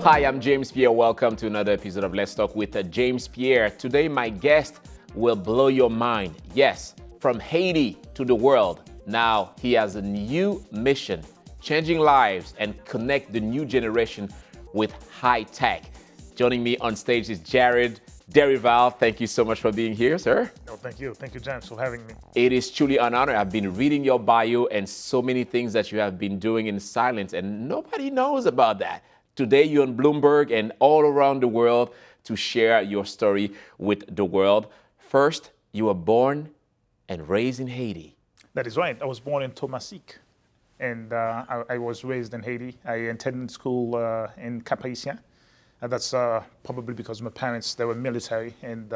Hi, I'm James Pierre. Welcome to another episode of Let's Talk with James Pierre. Today, my guest will blow your mind. Yes, from Haiti to the world. Now, he has a new mission, changing lives and connect the new generation with high tech. Joining me on stage is Jared Derival. Thank you so much for being here, sir. No, thank you. Thank you, James, for having me. It is truly an honor. I've been reading your bio and so many things that you have been doing in silence, and nobody knows about that. Today, you're on Bloomberg and all around the world to share your story with the world. First, you were born and raised in Haiti. That is right. I was born in Thomasik, and I was raised in Haiti. I attended school in Cap-Haïtien. And that's probably because my parents, they were military, and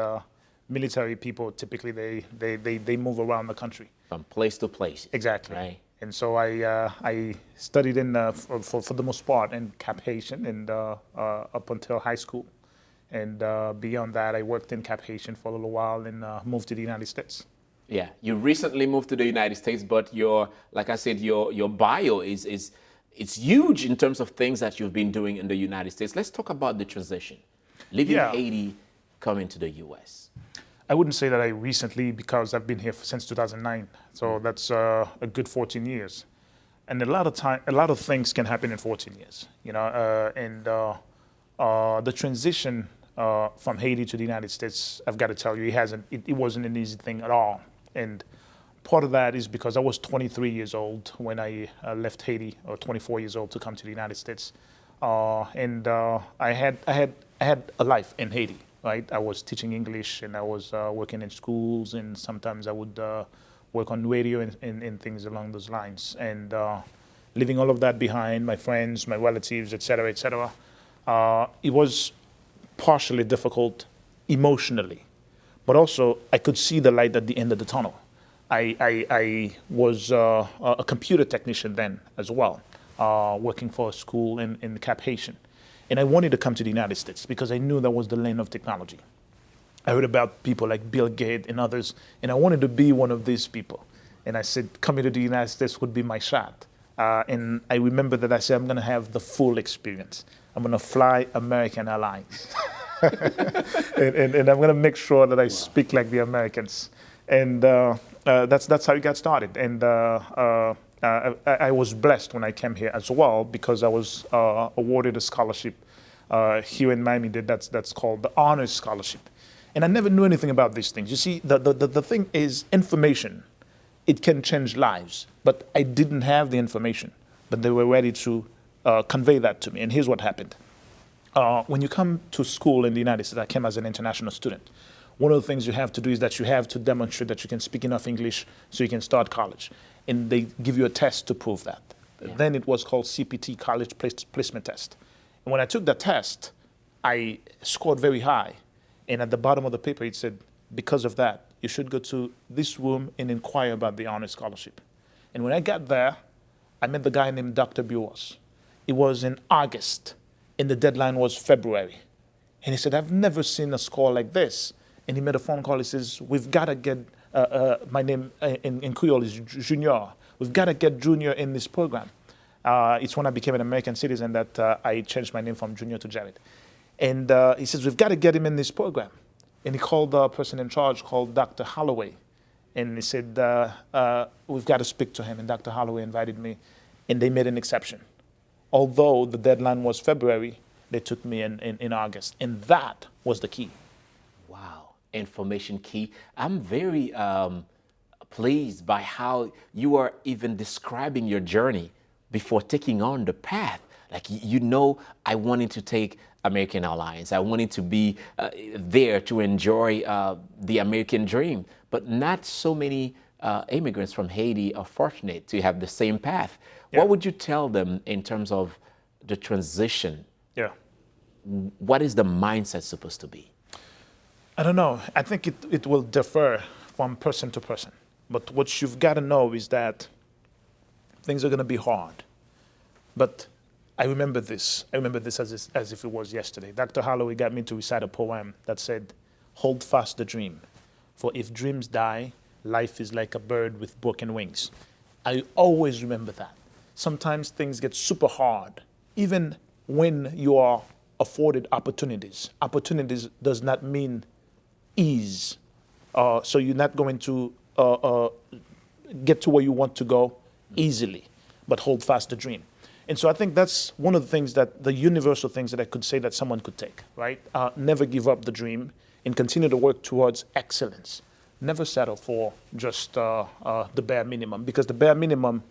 military people, typically, they move around the country. From place to place. Exactly. Right. And so I studied for the most part in Cap-Haïtien and up until high school. And beyond that, I worked in Cap-Haïtien for a little while and moved to the United States. Yeah, you recently moved to the United States, but like I said, your bio it's huge in terms of things that you've been doing in the United States. Let's talk about the transition. Leaving Haiti, coming to the U.S. I wouldn't say that I recently, because I've been here since 2009. So that's a good 14 years. And a lot of things can happen in 14 years, you know. The transition from Haiti to the United States, I've got to tell you, it wasn't an easy thing at all. And part of that is because I was 23 years old when I left Haiti, or 24 years old to come to the United States. I had a life in Haiti. Right, I was teaching English, and I was working in schools, and sometimes I would work on radio and things along those lines. And leaving all of that behind, my friends, my relatives, et cetera, it was partially difficult emotionally, but also I could see the light at the end of the tunnel. I was a computer technician then as well, working for a school in Cap-Haïtien. And I wanted to come to the United States because I knew that was the land of technology. I heard about people like Bill Gates and others, and I wanted to be one of these people. And I said, coming to the United States would be my shot. And I remember that I said, I'm going to have the full experience. I'm going to fly American Airlines. and I'm going to make sure that I speak like the Americans. And that's how it got started. And I was blessed when I came here as well, because I was awarded a scholarship here in Miami that's called the Honors Scholarship. And I never knew anything about these things. You see, the thing is information. It can change lives, but I didn't have the information, but they were ready to convey that to me. And here's what happened. When you come to school in the United States, I came as an international student. One of the things you have to do is that you have to demonstrate that you can speak enough English so you can start college. And they give you a test to prove that. Yeah. Then it was called CPT, College Placement Test. And when I took that test, I scored very high. And at the bottom of the paper, it said, because of that, you should go to this room and inquire about the honors scholarship. And when I got there, I met the guy named Dr. Buos. It was in August, and the deadline was February. And he said, I've never seen a score like this. And he made a phone call. He says, we've got to get, my name in Creole is Junior. We've got to get Junior in this program. It's when I became an American citizen that I changed my name from Junior to Jared. And he says, we've got to get him in this program. And he called the person in charge, called Dr. Holloway. And he said, we've got to speak to him. And Dr. Holloway invited me, and they made an exception. Although the deadline was February, they took me in August. And that was the key. Wow. Information key. I'm very pleased by how you are even describing your journey before taking on the path. Like, I wanted to take American Airlines. I wanted to be there to enjoy the American dream. But not so many immigrants from Haiti are fortunate to have the same path. Yeah. What would you tell them in terms of the transition? Yeah. What is the mindset supposed to be? I don't know. I think it will differ from person to person. But what you've got to know is that things are going to be hard. But I remember this. I remember this as if it was yesterday. Dr. Holloway got me to recite a poem that said, hold fast the dream, for if dreams die, life is like a bird with broken wings. I always remember that. Sometimes things get super hard, even when you are afforded opportunities. Opportunities does not mean ease. So you're not going to get to where you want to go easily, but hold fast the dream. And so I think that's one of the things that the universal things that I could say that someone could take, right? Never give up the dream and continue to work towards excellence. Never settle for just the bare minimum, because the bare minimum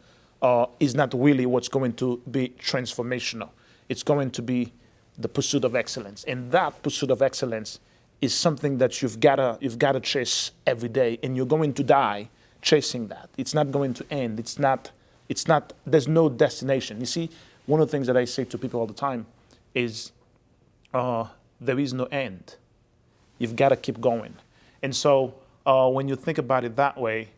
is not really what's going to be transformational. It's going to be the pursuit of excellence. And that pursuit of excellence is something that you've gotta chase every day, and you're going to die chasing that. It's not going to end. It's not, there's no destination. You see, one of the things that I say to people all the time is there is no end. You've got to keep going. And so when you think about it that way,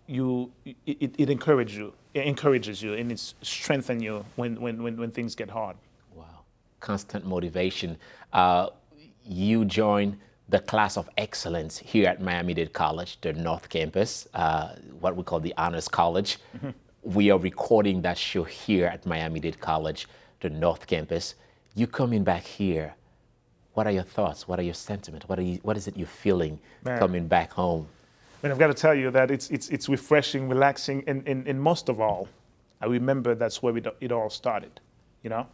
it encourages you. It encourages you, and it strengthens you when things get hard. Wow, constant motivation. You joined the class of excellence here at Miami-Dade College, the North Campus, what we call the Honors College. Mm-hmm. We are recording that show here at Miami-Dade College, the North Campus. You coming back here, what are your thoughts? What are your sentiments? What is it you're feeling coming back home? And I've got to tell you that it's refreshing, relaxing, and most of all, I remember that's where it all started, you know?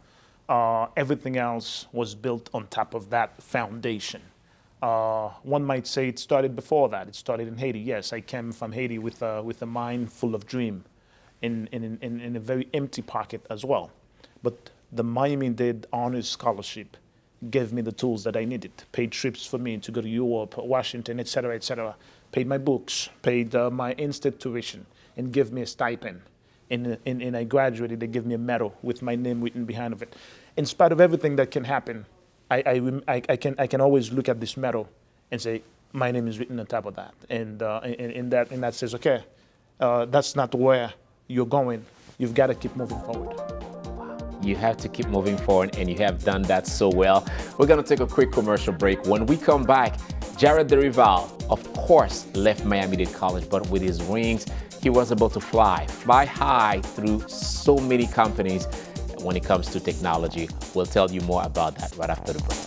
Everything else was built on top of that foundation. One might say it started before that. It started in Haiti. Yes, I came from Haiti with a mind full of dream, in a very empty pocket as well. But the Miami-Dade Honors Scholarship gave me the tools that I needed. Paid trips for me to go to Europe, Washington, et cetera, paid my books, paid my in-state tuition, and gave me a stipend. And I graduated. They gave me a medal with my name written behind of it. In spite of everything that can happen, I can always look at this medal and say, my name is written on top of that. And that says, okay, that's not where you're going. You've got to keep moving forward. You have to keep moving forward, and you have done that so well. We're going to take a quick commercial break. When we come back, Jared Derival, of course, left Miami-Dade College, but with his wings, he was able to fly high through so many companies when it comes to technology. We'll tell you more about that right after the break.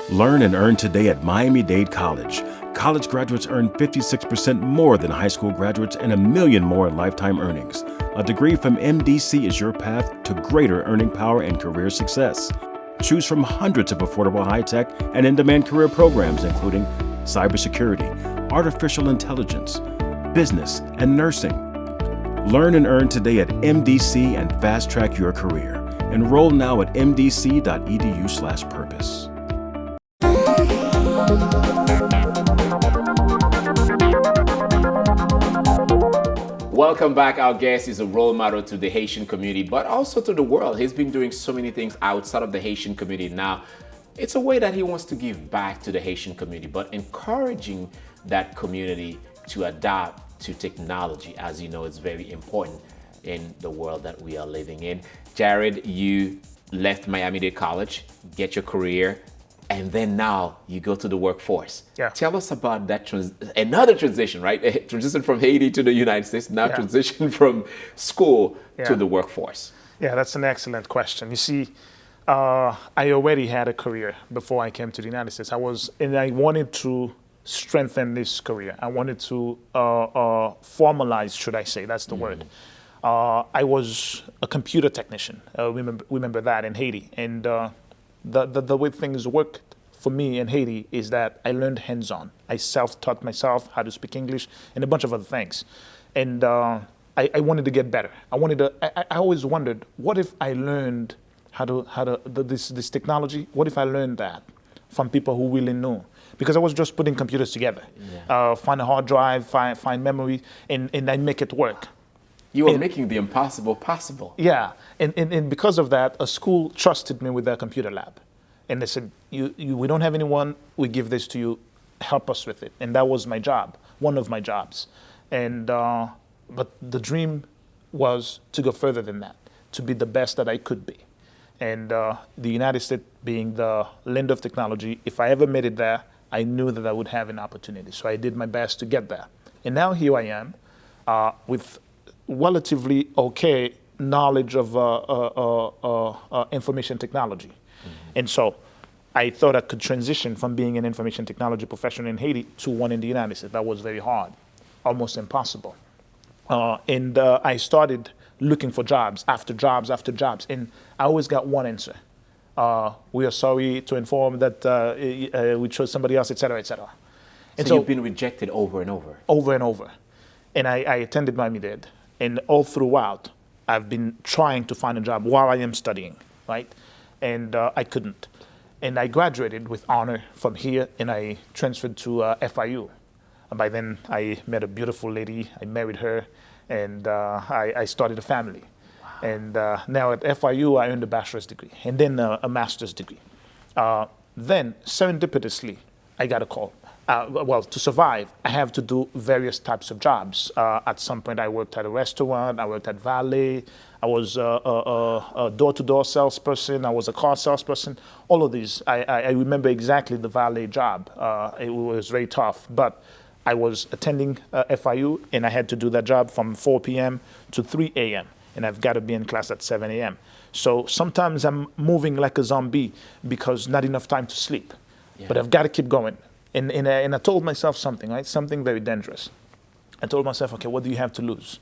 Learn and earn today at Miami-Dade College. College graduates earn 56% more than high school graduates and $1 million more in lifetime earnings. A degree from MDC is your path to greater earning power and career success. Choose from hundreds of affordable high-tech and in-demand career programs, including cybersecurity, artificial intelligence, business, and nursing. Learn and earn today at MDC and fast-track your career. Enroll now at mdc.edu/purpose. Welcome back. Our guest is a role model to the Haitian community, but also to the world. He's been doing so many things outside of the Haitian community. Now, it's a way that he wants to give back to the Haitian community, but encouraging that community to adapt to technology. As you know, it's very important in the world that we are living in. Jared, you left Miami-Dade College, get your career, and then now you go to the workforce. Yeah. Tell us about that another transition, right? Transition from Haiti to the United States, now transition from school to the workforce. Yeah, that's an excellent question. You see, I already had a career before I came to the United States. I wanted to strengthen this career. I wanted to formalize, should I say, that's the word. I was a computer technician. Remember that in Haiti. And the way things worked for me in Haiti is that I learned hands-on. I self-taught myself how to speak English and a bunch of other things. And I wanted to get better. I always wondered, what if I learned this technology? What if I learned that from people who really knew? Because I was just putting computers together, find a hard drive, find memory, and I make it work. You were making the impossible possible. Yeah, and because of that, a school trusted me with their computer lab. And they said, we don't have anyone, we give this to you, help us with it. And that was my job, one of my jobs. And but the dream was to go further than that, to be the best that I could be. And the United States being the land of technology, if I ever made it there, I knew that I would have an opportunity. So I did my best to get there. And now here I am. with relatively okay knowledge of information technology. And so I thought I could transition from being an information technology professional in Haiti to one in the United States. That was very hard, almost impossible. And I started looking for jobs after jobs after jobs. And I always got one answer. We are sorry to inform that we chose somebody else, et cetera, et cetera. And So you've been rejected over and over. over and over. And I attended Miami-Dade. And all throughout, I've been trying to find a job while I am studying, right? And I couldn't. And I graduated with honor from here, and I transferred to FIU. And by then, I met a beautiful lady. I married her, and I started a family. Wow. And now at FIU, I earned a bachelor's degree, and then a master's degree. Then, serendipitously, I got a call. Well, to survive, I have to do various types of jobs. At some point, I worked at a restaurant, I worked at valet, I was a door-to-door salesperson, I was a car salesperson. All of these, I remember exactly the valet job. It was very tough, but I was attending FIU, and I had to do that job from 4 p.m. to 3 a.m., and I've got to be in class at 7 a.m. So sometimes I'm moving like a zombie because not enough time to sleep, but I've got to keep going. And I told myself something, right? Something very dangerous. I told myself, okay, what do you have to lose?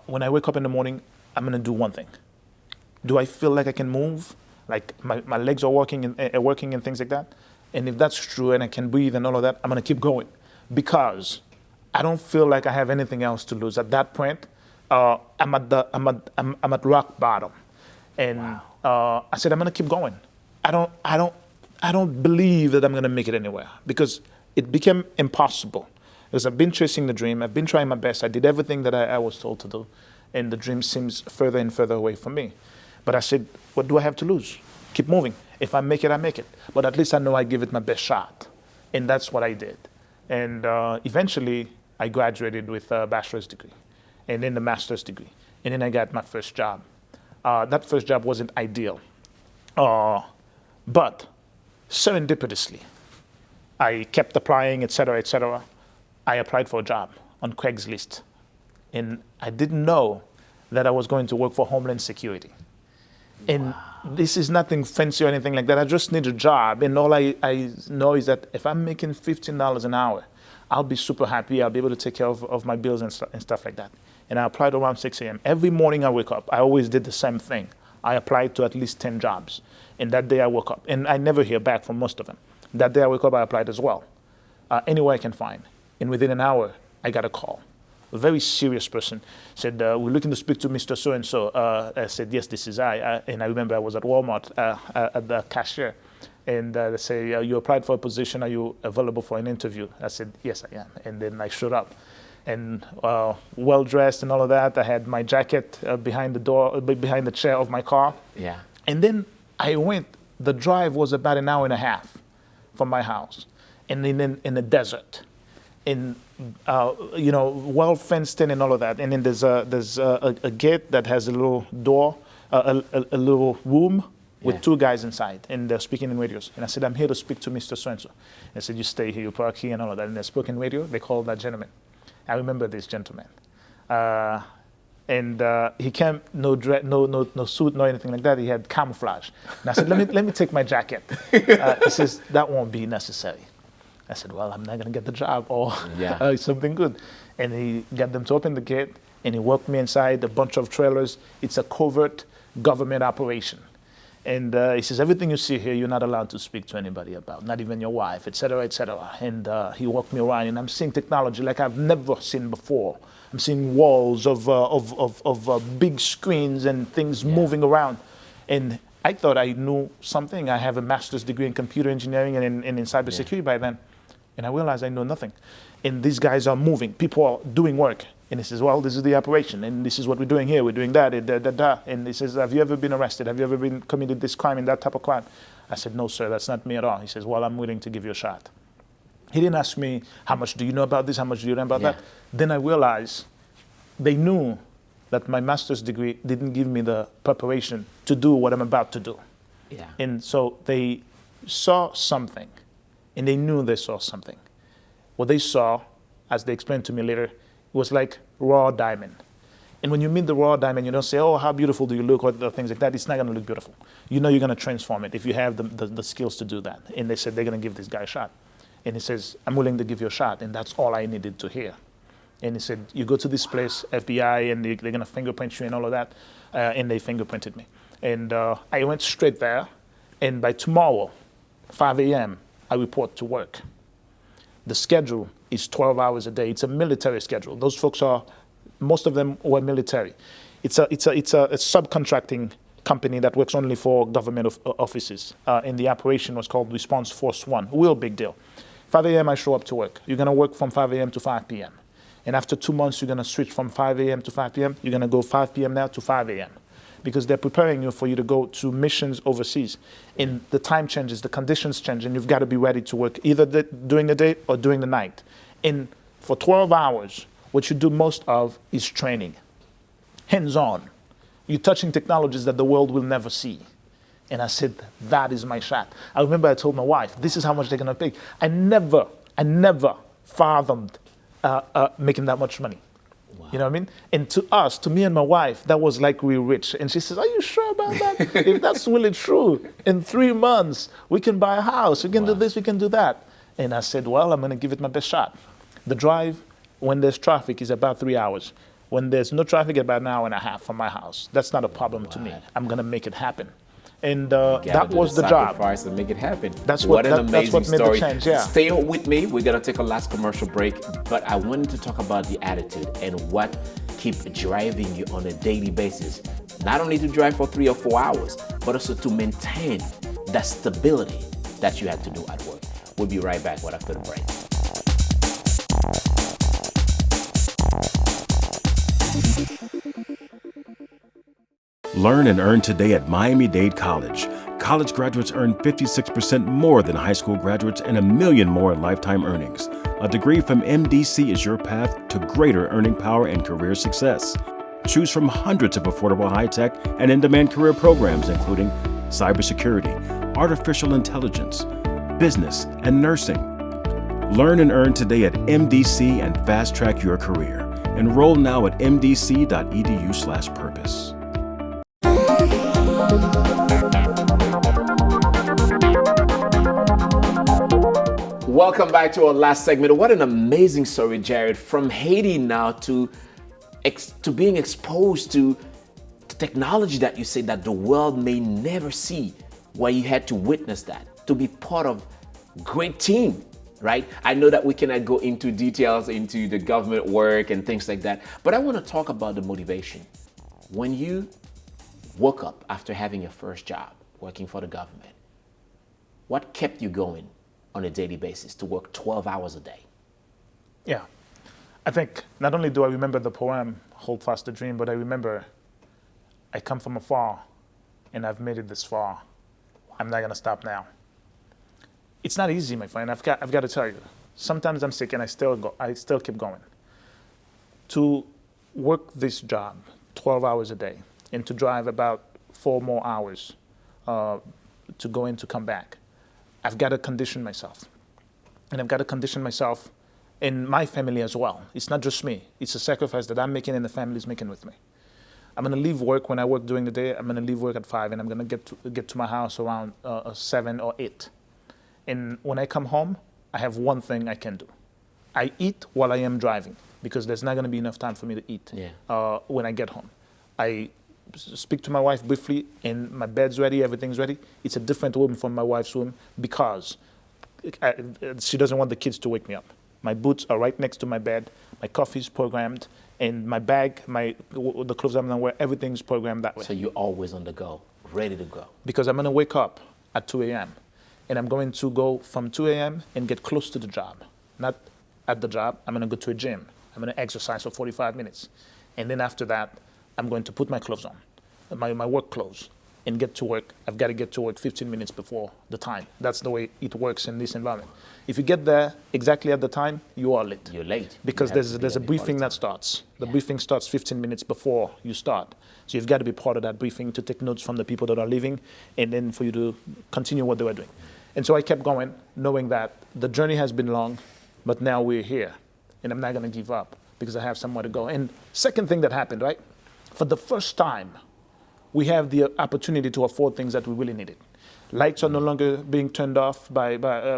When I wake up in the morning, I'm going to do one thing. Do I feel like I can move? Like my legs are working and things like that? And if that's true and I can breathe and all of that, I'm going to keep going because I don't feel like I have anything else to lose. At that point, I'm at rock bottom. And I said, I'm going to keep going. I don't believe that I'm going to make it anywhere because it became impossible. Because I've been chasing the dream. I've been trying my best. I did everything that I was told to do. And the dream seems further and further away from me. But I said, what do I have to lose? Keep moving. If I make it, I make it. But at least I know I give it my best shot. And that's what I did. And eventually, I graduated with a bachelor's degree and then the master's degree. And then I got my first job. That first job wasn't ideal. But serendipitously, I kept applying, et cetera, et cetera. I applied for a job on Craigslist. And I didn't know that I was going to work for Homeland Security. And this is nothing fancy or anything like that. I just need a job. And all I know is that if I'm making $15 an hour, I'll be super happy. I'll be able to take care of my bills and stuff like that. And I applied around 6 a.m. Every morning I wake up, I always did the same thing. I applied to at least 10 jobs. And that day I woke up. And I never hear back from most of them. That day I woke up, I applied as well. Anywhere I can find. And within an hour, I got a call. A very serious person said, we're looking to speak to Mr. So-and-so. I said, yes, this is I. And I remember I was at Walmart at the cashier. And they say, you applied for a position. Are you available for an interview? I said, yes, I am. And then I showed up. And well-dressed and all of that. I had my jacket behind the chair of my car. Yeah. And then I went. The drive was about an hour and a half from my house. And then in the desert. Well fenced in and all of that. And then there's a gate that has a little door, a little room with two guys inside, and they're speaking in radios. And I said, I'm here to speak to Mr. So-and-so. I said, you stay here, you park here, and all of that. And they spoke in radio. They called that gentleman. I remember this gentleman. And he came, no suit, no anything like that. He had camouflage. And I said, let me take my jacket. He says, that won't be necessary. I said, well, I'm not going to get the job or something good. And he got them to open the gate, and he walked me inside a bunch of trailers. It's a covert government operation. And he says, everything you see here, you're not allowed to speak to anybody about, not even your wife, et cetera, et cetera. And he walked me around, and I'm seeing technology like I've never seen before. I'm seeing walls of big screens and things moving around. And I thought I knew something. I have a master's degree in computer engineering and in cybersecurity by then. And I realized I know nothing. And these guys are moving. People are doing work. And he says, well, this is the operation. And this is what we're doing here. We're doing that. And he says, have you ever been arrested? Have you ever committed this crime and that type of crime? I said, no, sir, that's not me at all. He says, well, I'm willing to give you a shot. He didn't ask me, how much do you know about this? How much do you know about that? Then I realized they knew that my master's degree didn't give me the preparation to do what I'm about to do. Yeah. And so they saw something. And they knew they saw something. What they saw, as they explained to me later, was like raw diamond. And when you meet the raw diamond, you don't say, oh, how beautiful do you look, or things like that. It's not going to look beautiful. You know you're going to transform it if you have the skills to do that. And they said they're going to give this guy a shot. And he says, I'm willing to give you a shot. And that's all I needed to hear. And he said, you go to this place, FBI, and they're going to fingerprint you and all of that. And they fingerprinted me. And I went straight there. And by tomorrow, 5 a.m., I report to work. The schedule is 12 hours a day. It's a military schedule. Those folks are, most of them were military. It's a subcontracting company that works only for government offices. And the operation was called Response Force 1. Real big deal. 5 a.m. I show up to work. You're going to work from 5 a.m. to 5 p.m. And after 2 months, you're going to switch from 5 a.m. to 5 p.m. You're going to go 5 p.m. now to 5 a.m. because they're preparing you for you to go to missions overseas. And the time changes, the conditions change, and you've got to be ready to work either during the day or during the night. And for 12 hours, what you do most of is training, hands-on. You're touching technologies that the world will never see. And I said, that is my shot. I remember I told my wife, this is how much they're going to pay. I never fathomed making that much money. Wow. You know what I mean? And to us, to me and my wife, that was like we were rich. And she says, are you sure about that? If that's really true, in 3 months, we can buy a house, we can do this, we can do that. And I said, well, I'm going to give it my best shot. The drive, when there's traffic, is about 3 hours. When there's no traffic, about an hour and a half from my house. That's not a problem to me. I'm going to make it happen. And that was the job. Sacrifice and make it happen. That's what what, an that's amazing what made story. the change, yeah. Stay with me. We're gonna take a last commercial break, but I wanted to talk about the attitude and what keeps driving you on a daily basis. Not only to drive for 3 or 4 hours, but also to maintain that stability that you had to do at work. We'll be right back right after the break. Learn and earn today at Miami-Dade College. College graduates earn 56% more than high school graduates and $1 million more in lifetime earnings. A degree from MDC is your path to greater earning power and career success. Choose from hundreds of affordable high-tech and in-demand career programs, including cybersecurity, artificial intelligence, business, and nursing. Learn and earn today at MDC and fast-track your career. Enroll now at mdc.edu/purpose. Welcome back to our last segment. What an amazing story, Jared. From Haiti now to being exposed to technology that you say that the world may never see, where you had to witness that, to be part of a great team, right? I know that we cannot go into details into the government work and things like that, but I want to talk about the motivation. When you woke up after having your first job, working for the government, what kept you going on a daily basis to work 12 hours a day? Yeah. I think not only do I remember the poem, Hold Fast the Dream, but I remember I come from afar and I've made it this far. I'm not going to stop now. It's not easy, my friend. I've got to tell you. Sometimes I'm sick and I still keep going. To work this job 12 hours a day and to drive about 4 more hours to go in to come back, I've got to condition myself. And I've got to condition myself in my family as well. It's not just me. It's a sacrifice that I'm making and the family's making with me. I'm going to leave work when I work during the day. I'm going to leave work at 5 and I'm going to get to my house around 7 or 8. And when I come home, I have one thing I can do. I eat while I am driving because there's not going to be enough time for me to eat when I get home. I speak to my wife briefly and my bed's ready, everything's ready. It's a different room from my wife's room because she doesn't want the kids to wake me up. My boots are right next to my bed, my coffee's programmed, and my bag, the clothes I'm gonna wear, everything's programmed that way. So you're always on the go, ready to go. Because I'm gonna wake up at 2 a.m. and I'm going to go from 2 a.m. and get close to the job. Not at the job, I'm gonna go to a gym. I'm gonna exercise for 45 minutes. And then after that, I'm going to put my clothes on, my work clothes, and get to work. I've got to get to work 15 minutes before the time. That's the way it works in this environment. If you get there exactly at the time, you are late. You're late. Because there's a briefing that starts. The briefing starts 15 minutes before you start. So you've got to be part of that briefing to take notes from the people that are leaving and then for you to continue what they were doing. And so I kept going, knowing that the journey has been long, but now we're here. And I'm not going to give up because I have somewhere to go. And second thing that happened, right? For the first time, we have the opportunity to afford things that we really needed. Lights are no longer being turned off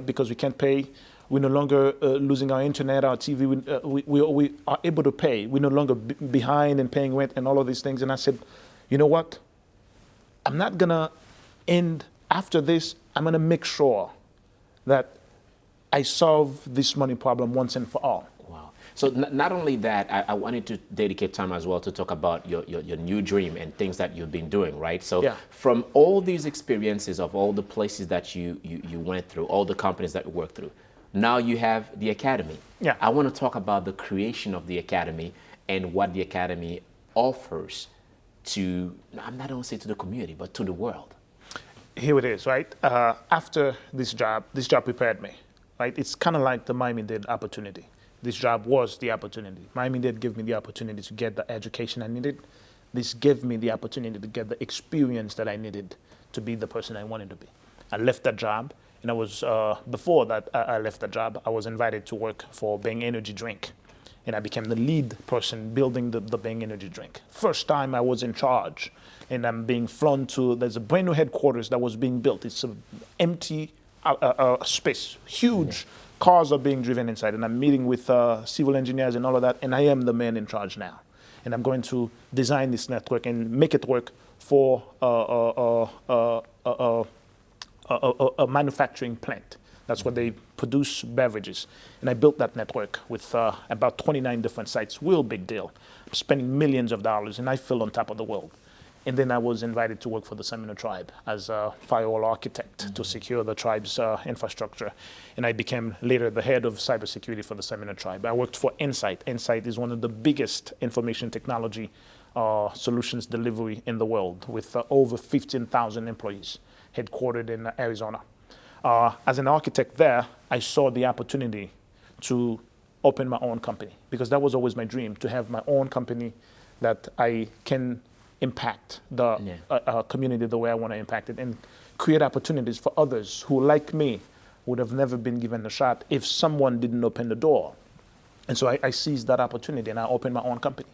because we can't pay. We're no longer losing our internet, our TV. We are able to pay. We're no longer behind in paying rent and all of these things. And I said, you know what? I'm not going to end after this. I'm going to make sure that I solve this money problem once and for all. Wow. So not only that, I wanted to dedicate time as well to talk about your new dream and things that you've been doing, right? So Yeah. from all these experiences of all the places that you went through, all the companies that you worked through, now you have the Academy. Yeah. I want to talk about the creation of the Academy and what the Academy offers to, I'm not going to say to the community, but to the world. Here it is, right? After this job prepared me, right? It's kind of like the Miami-Dade opportunity. This job was the opportunity. Miami-Dade gave me the opportunity to get the education I needed. This gave me the opportunity to get the experience that I needed to be the person I wanted to be. I left that job, and I was, before that I left that job, I was invited to work for Bang Energy Drink. And I became the lead person building the Bang Energy Drink. First time I was in charge, and I'm being flown to, there's a brand new headquarters that was being built. It's an empty space, huge. Cars are being driven inside, and I'm meeting with civil engineers and all of that, and I am the man in charge now. And I'm going to design this network and make it work for a manufacturing plant. That's where they produce beverages. And I built that network with about 29 different sites. Real big deal. I'm spending millions of dollars, and I feel on top of the world. And then I was invited to work for the Seminole tribe as a firewall architect to secure the tribe's infrastructure. And I became later the head of cybersecurity for the Seminole tribe. I worked for Insight. Insight is one of the biggest information technology solutions delivery in the world, with over 15,000 employees headquartered in Arizona. As an architect there, I saw the opportunity to open my own company, because that was always my dream, to have my own company that I can impact the community the way I want to impact it, and create opportunities for others who, like me, would have never been given a shot if someone didn't open the door. And so I seized that opportunity, and I opened my own company.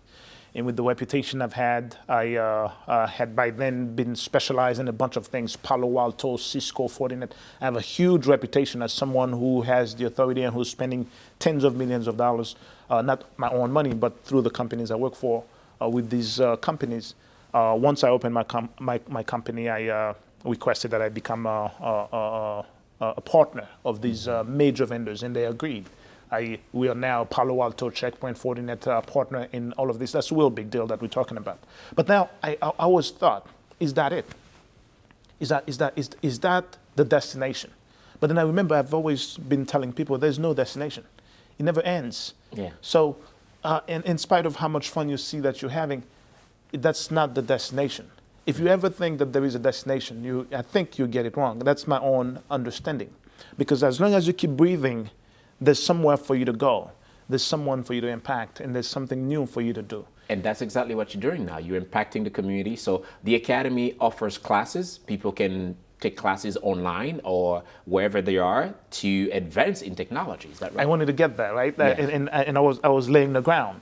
And with the reputation I've had, I had by then been specialized in a bunch of things: Palo Alto, Cisco, Fortinet. I have a huge reputation as someone who has the authority and who's spending tens of millions of dollars, not my own money, but through the companies I work for, with these companies. Once I opened my company, I requested that I become a partner of these major vendors, and they agreed. We are now Palo Alto, Checkpoint, Fortinet partner in all of this. That's a real big deal that we're talking about. But now I always thought, is that it? Is that the destination? But then I remember I've always been telling people there's no destination. It never ends. Yeah. So in spite of how much fun you see that you're having, that's not the destination. If you ever think that there is a destination, I think you get it wrong. That's my own understanding. Because as long as you keep breathing, there's somewhere for you to go. There's someone for you to impact, and there's something new for you to do. And that's exactly what you're doing now. You're impacting the community. So the Academy offers classes. People can take classes online or wherever they are to advance in technology. Is that right? I wanted to get there, right? Yeah. And I was laying the ground.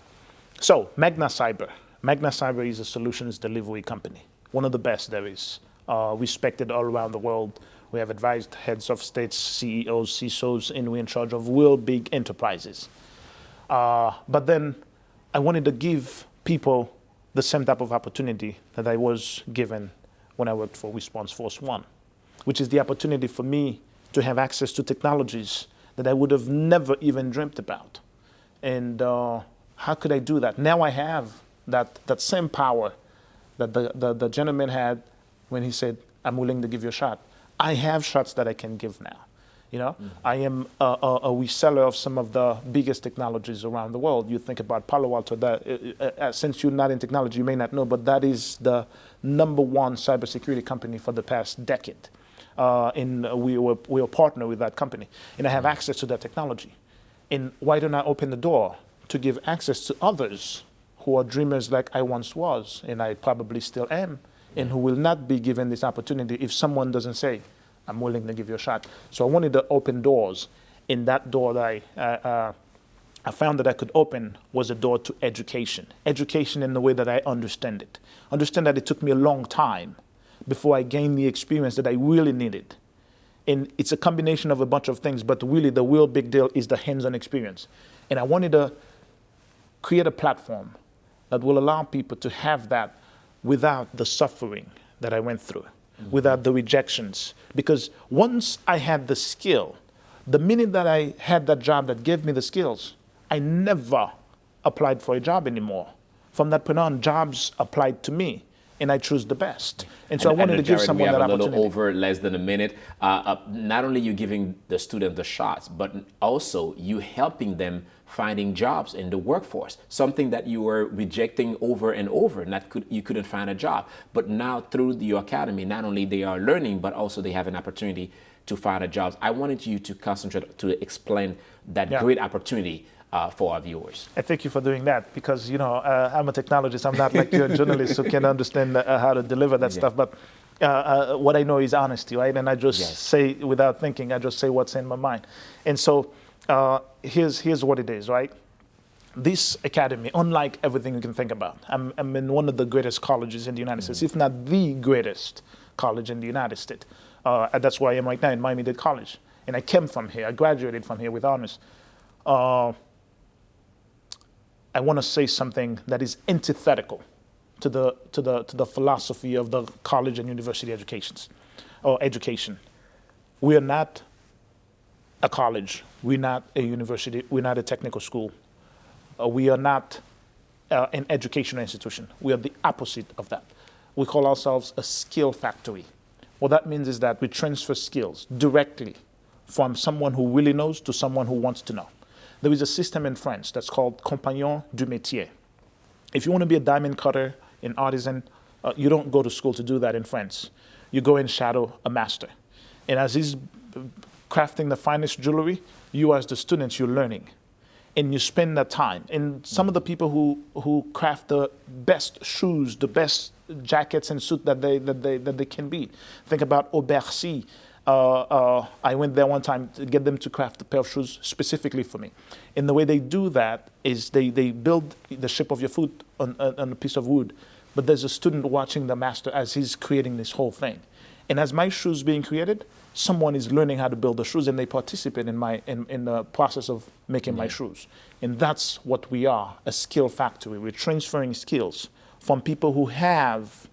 So Magna Cyber. Magna Cyber is a solutions delivery company, one of the best there is, respected all around the world. We have advised heads of states, CEOs, CISOs, and we're in charge of real big enterprises. But then I wanted to give people the same type of opportunity that I was given when I worked for Response Force One, which is the opportunity for me to have access to technologies that I would have never even dreamt about. And how could I do that? Now I have that same power that the gentleman had when he said, I'm willing to give you a shot. I have shots that I can give now. You know, I am a reseller of some of the biggest technologies around the world. You think about Palo Alto, since you're not in technology, you may not know, but that is the #1 cybersecurity company for the past decade. We were a partner with that company, and I have access to that technology. And why don't I open the door to give access to others who are dreamers like I once was, and I probably still am, and who will not be given this opportunity if someone doesn't say, I'm willing to give you a shot. So I wanted to open doors. In that door that I found that I could open was a door to education. Education in the way that I understand it. Understand that it took me a long time before I gained the experience that I really needed. And it's a combination of a bunch of things, but really the real big deal is the hands-on experience. And I wanted to create a platform that will allow people to have that without the suffering that I went through, without the rejections. Because once I had the skill, the minute that I had that job that gave me the skills, I never applied for a job anymore. From that point on, jobs applied to me, and I chose the best. And so I wanted to give Jared, someone that opportunity. We have a little over less than a minute. Not only you giving the student the shots, but also you helping them finding jobs in the workforce, something that you were rejecting over and over, and you couldn't find a job. But now through your academy, not only they are learning, but also they have an opportunity to find a job. I wanted you to concentrate to explain that great opportunity for our viewers. I thank you for doing that, because I'm a technologist. I'm not like you're a journalist who can understand how to deliver that stuff. But what I know is honesty, right? And I just say without thinking. I just say what's in my mind. And so here's what it is, right? This academy, unlike everything you can think about, I'm in one of the greatest colleges in the United States, if not the greatest college in the United States. That's where I am right now in Miami-Dade College. And I came from here. I graduated from here with honors. I want to say something that is antithetical to the philosophy of the college and university education. We are not a college. We're not a university. We're not a technical school. We are not an educational institution. We are the opposite of that. We call ourselves a skill factory. What that means is that we transfer skills directly from someone who really knows to someone who wants to know. There is a system in France that's called compagnon du métier. If you want to be a diamond cutter, an artisan, you don't go to school to do that in France. You go and shadow a master. And as he's crafting the finest jewelry, you as the students, you're learning. And you spend that time. And some of the people who craft the best shoes, the best jackets and suits that they can be. Think about Bercy. I went there one time to get them to craft a pair of shoes specifically for me. And the way they do that is they build the shape of your foot on a piece of wood, but there's a student watching the master as he's creating this whole thing. And as my shoes being created, someone is learning how to build the shoes, and they participate in the process of making my shoes. And that's what we are, a skill factory. We're transferring skills from people who have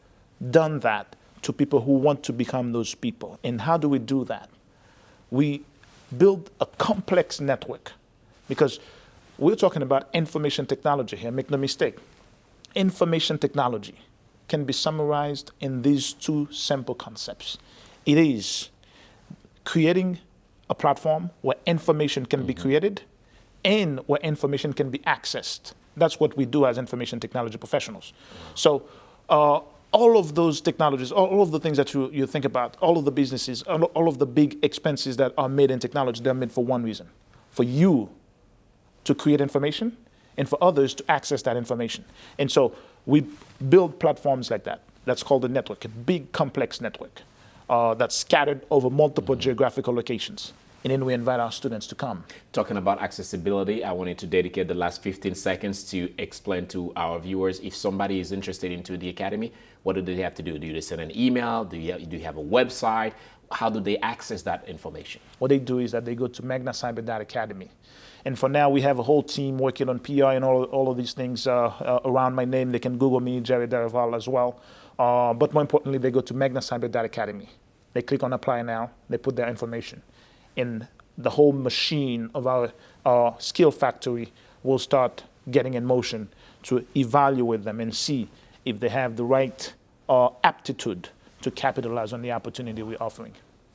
done that to people who want to become those people. And how do we do that? We build a complex network, because we're talking about information technology here. Make no mistake. Information technology can be summarized in these two simple concepts. It is creating a platform where information can be created and where information can be accessed. That's what we do as information technology professionals. So all of those technologies, all of the things that you think about, all of the businesses, all of the big expenses that are made in technology, they're made for one reason: for you to create information and for others to access that information. And so we build platforms like that. That's called a network, a big complex network that's scattered over multiple geographical locations. And then we invite our students to come. Talking about accessibility, I wanted to dedicate the last 15 seconds to explain to our viewers, if somebody is interested into the Academy, what do they have to do? Do they send an email? Do you have a website? How do they access that information? What they do is that they go to magnacyber.academy. And for now, we have a whole team working on PR and all of these things around my name. They can Google me, Jared Derival, as well. But more importantly, they go to magnacyber.academy. They click on Apply Now. They put their information. And the whole machine of our skill factory will start getting in motion to evaluate them and see if they have the right aptitude to capitalize on the opportunity we're offering.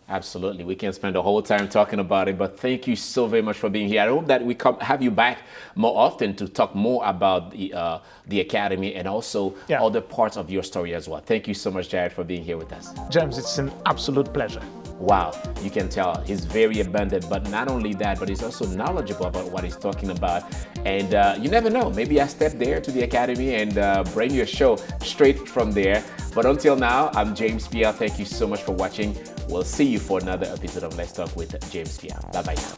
Absolutely. We can spend the whole time talking about it, but thank you so very much for being here. I hope that we have you back more often to talk more about the Academy and also other parts of your story as well. Thank you so much, Jared, for being here with us. James, it's an absolute pleasure. Wow, you can tell he's very abundant, but not only that, but he's also knowledgeable about what he's talking about. And you never know, maybe I step there to the Academy and bring you a show straight from there. But until now, I'm James Pierre. Thank you so much for watching. We'll see you for another episode of Let's Talk with James Pierre. Bye-bye now.